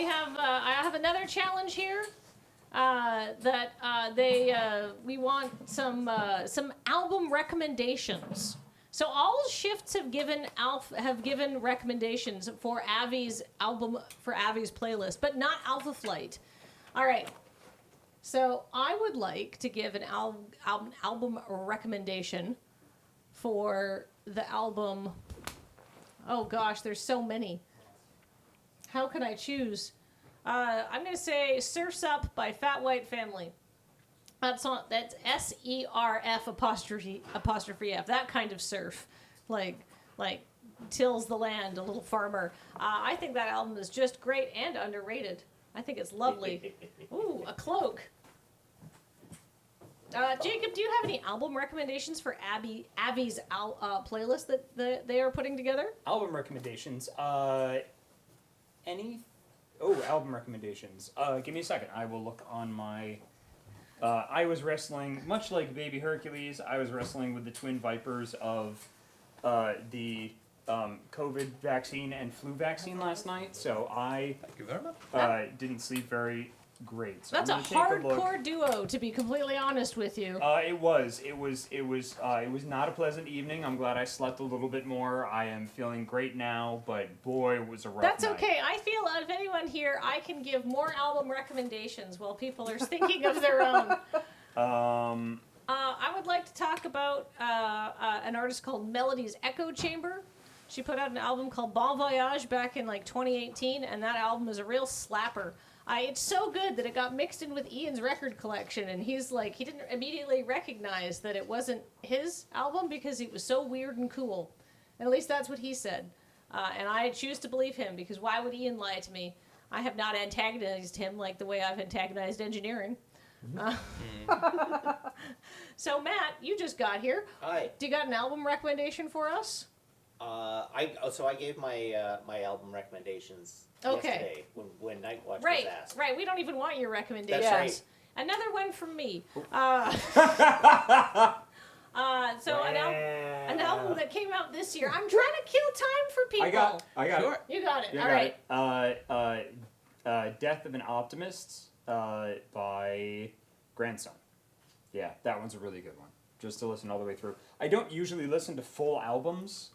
I have another challenge here. We want some album recommendations. So all shifts have given recommendations for Avi's playlist, but not Alpha Flight. All right. So I would like to give an album recommendation for the album. Oh gosh, there's so many. How can I choose? I'm going to say Surf's Up by Fat White Family. That's SERF apostrophe F. That kind of surf. Like tills the land, a little farmer. I think that album is just great and underrated. I think it's lovely. Ooh, a cloak. Jacob, do you have any album recommendations for Avi's playlist that they are putting together? Album recommendations. Album recommendations. Give me a second. I will look on my... I was wrestling, much like Baby Hercules, I was wrestling with the twin vipers of the COVID vaccine and flu vaccine last night, so I didn't sleep very great. So that's a hardcore duo, to be completely honest with you. It was not a pleasant evening. I'm glad I slept a little bit more. I am feeling great now, but boy, it was a rough That's night. okay. I feel if anyone here, I can give more album recommendations while people are thinking of their own. I would like to talk about an artist called Melody's Echo Chamber. She put out an album called Bon Voyage back in 2018, and that album is a real slapper. It's so good that it got mixed in with Ian's record collection, and he didn't immediately recognize that it wasn't his album because it was so weird and cool. And at least that's what he said. And I choose to believe him, because why would Ian lie to me? I have not antagonized him like the way I've antagonized engineering. So, Matt, you just got here. Hi. Do you got an album recommendation for us? I gave my my album recommendations yesterday when Night Watch was asked. Right. We don't even want your recommendations. That's right. Another one from me. An album that came out this year. I'm trying to kill time for people. I got Sure. it. You got it. You All got right. Death of an Optimist by Grandson. Yeah, that one's a really good one. Just to listen all the way through. I don't usually listen to full albums.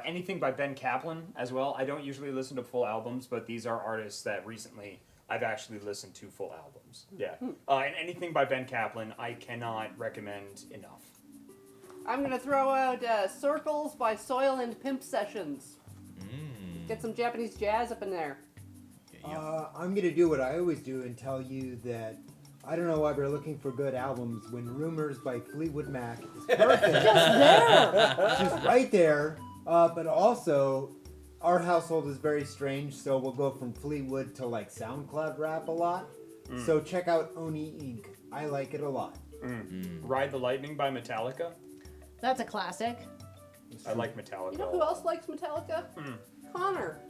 Anything by Ben Caplan as well. I don't usually listen to full albums, but these are artists that recently I've actually listened to full albums. Yeah. And anything by Ben Caplan, I cannot recommend enough. I'm going to throw out Circles by Soil and Pimp Sessions. Get some Japanese jazz up in there. I'm going to do what I always do and tell you that I don't know why we're looking for good albums when Rumours by Fleetwood Mac is perfect. Just there! Just right there. But also, our household is very strange, so we'll go from Fleetwood to SoundCloud rap a lot. So check out Oni Inc. I like it a lot. Ride the Lightning by Metallica. That's a classic. I like Metallica. You know who else likes Metallica? Connor.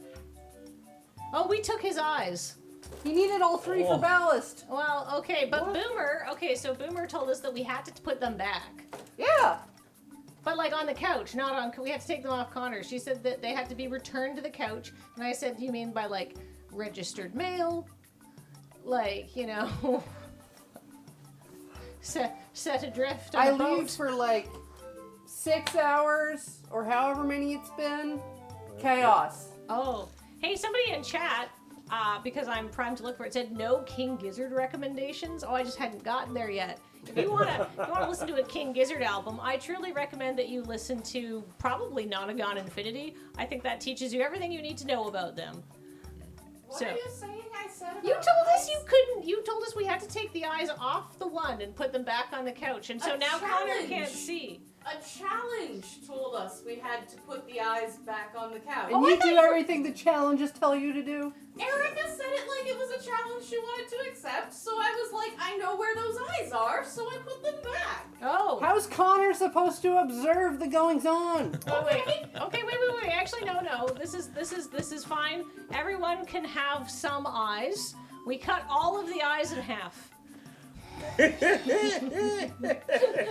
Oh, we took his eyes. He needed all three for ballast. Well, okay, but Boomer told us that we had to put them back. Yeah. But on the couch, not on, we had to take them off Connor. She said that they had to be returned to the couch. And I said, do you mean by registered mail? Set adrift on a boat? I leave for 6 hours or however many it's been. Chaos. Oh. Hey, somebody in chat, because I'm primed to look for it, said no King Gizzard recommendations. Oh, I just hadn't gotten there yet. If you want to listen to a King Gizzard album, I truly recommend that you listen to probably Nonagon Infinity. I think that teaches you everything you need to know about them. What are you saying I said about You told us you couldn't. You told us we had to take the eyes off the one and put them back on the couch, and so now Connor can't see. A challenge told us we had to put the eyes back on the couch. And you do everything the challenges tell you to do? Erica said it like it was a challenge she wanted to accept, so I was like, I know where those eyes are, so I put them back. Oh. How's Connor supposed to observe the goings-on? Oh, wait. Okay, wait. Actually, no. This is fine. Everyone can have some eyes. We cut all of the eyes in half.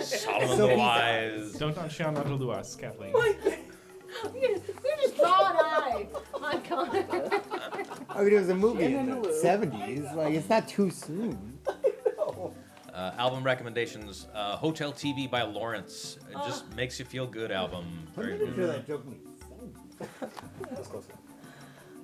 Solomon Wise. Don't to us, Kathleen. We just draw an eye on Connor. I mean, it was a movie And in then the the loo. 70s. Like, it's not too soon. Album recommendations: Hotel TV by Lawrence. It just makes you feel good. Album. I'm Very pretty good. sure that joke made sense. That's close.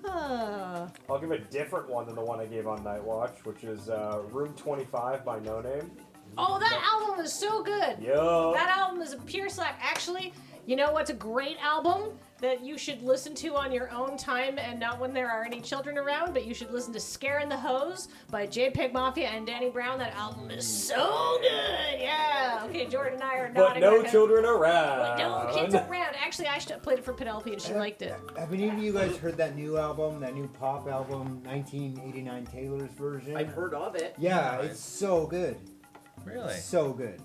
Uh, I'll give a different one than the one I gave on Night Watch, which is Room 25 by Noname. oh, that album is so good. Yo. That album is a pure slack. Actually, you know what's a great album that you should listen to on your own time and not when there are any children around, but you should listen to Scarin' the Hose by JPEGMAFIA and Danny Brown. That album is so good. Yeah. Okay, Jordan and I are But nodding. no our head. children around. No kids around. Actually, I played it for Penelope and she liked it. Have any of you guys heard that new album, that new pop album, 1989 Taylor's version? I've heard of it. Yeah, it's so good. Really? So good.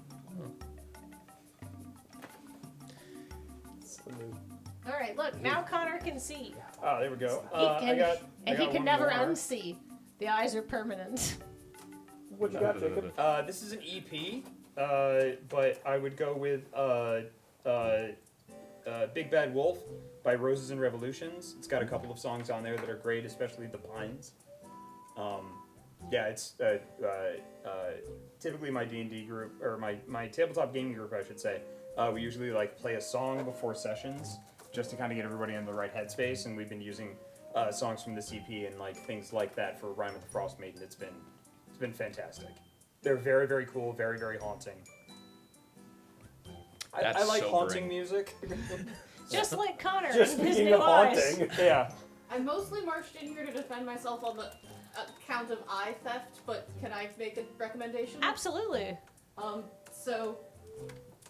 All right, look, now Connor can see. Oh, there we go. He can, I got can one never more. unsee. The eyes are permanent. What you got, Jacob? This is an EP, but I would go with Big Bad Wolf by Roses and Revolutions. It's got a couple of songs on there that are great, especially The Pines. Yeah, it's typically my D&D group, or my tabletop gaming group, I should say. We usually like play a song before sessions just to kind of get everybody in the right headspace, and we've been using songs from this EP and like things like that for Rime with the Frost Maiden. It's been fantastic. They're very, very cool, very, very haunting. I That's like sobering. haunting music. Just like Connor Just and his speaking new of eyes. haunting. Yeah. I mostly marched in here to defend myself on the account of eye theft, but can I make a recommendation? Absolutely. So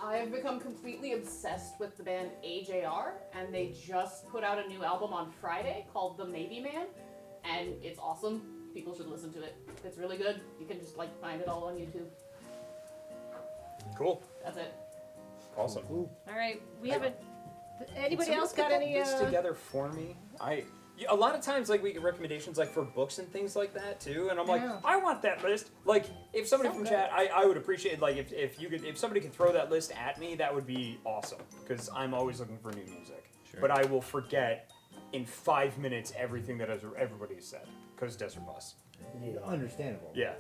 I have become completely obsessed with the band AJR, and they just put out a new album on Friday called The Maybe Man, and it's awesome. People should listen to it. It's really good. You can just like find it all on YouTube. Cool. That's it. Awesome. All right, we haven't. Anybody Can else someone got put any? this together for me? A lot of times, like we get recommendations like for books and things like that too, and I'm like, Yeah. I want that list. Like, if somebody So from good. chat, I would appreciate like if somebody could throw that list at me, that would be awesome because I'm always looking for new music. Sure. But I will forget in 5 minutes everything that everybody has said because Desert Bus. Understandable. Yeah.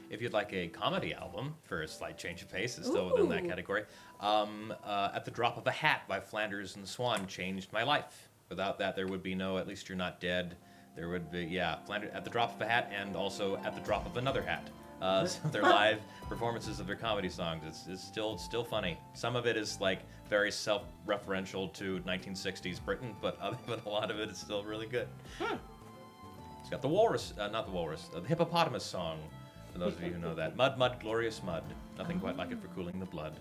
If you'd like a comedy album for a slight change of pace, it's still within that Ooh. category. At the Drop of a Hat by Flanders and Swan changed my life. Without that, there would be no At Least You're Not Dead. There would be, Flanders at the Drop of a Hat and also At the Drop of Another Hat. So their live performances of their comedy songs. It's still funny. Some of it is like very self-referential to 1960s Britain, but a lot of it is still really good. It's got the walrus, the hippopotamus song. For those of you who know that, Mud, Mud, Glorious Mud. Nothing quite like it for cooling the blood.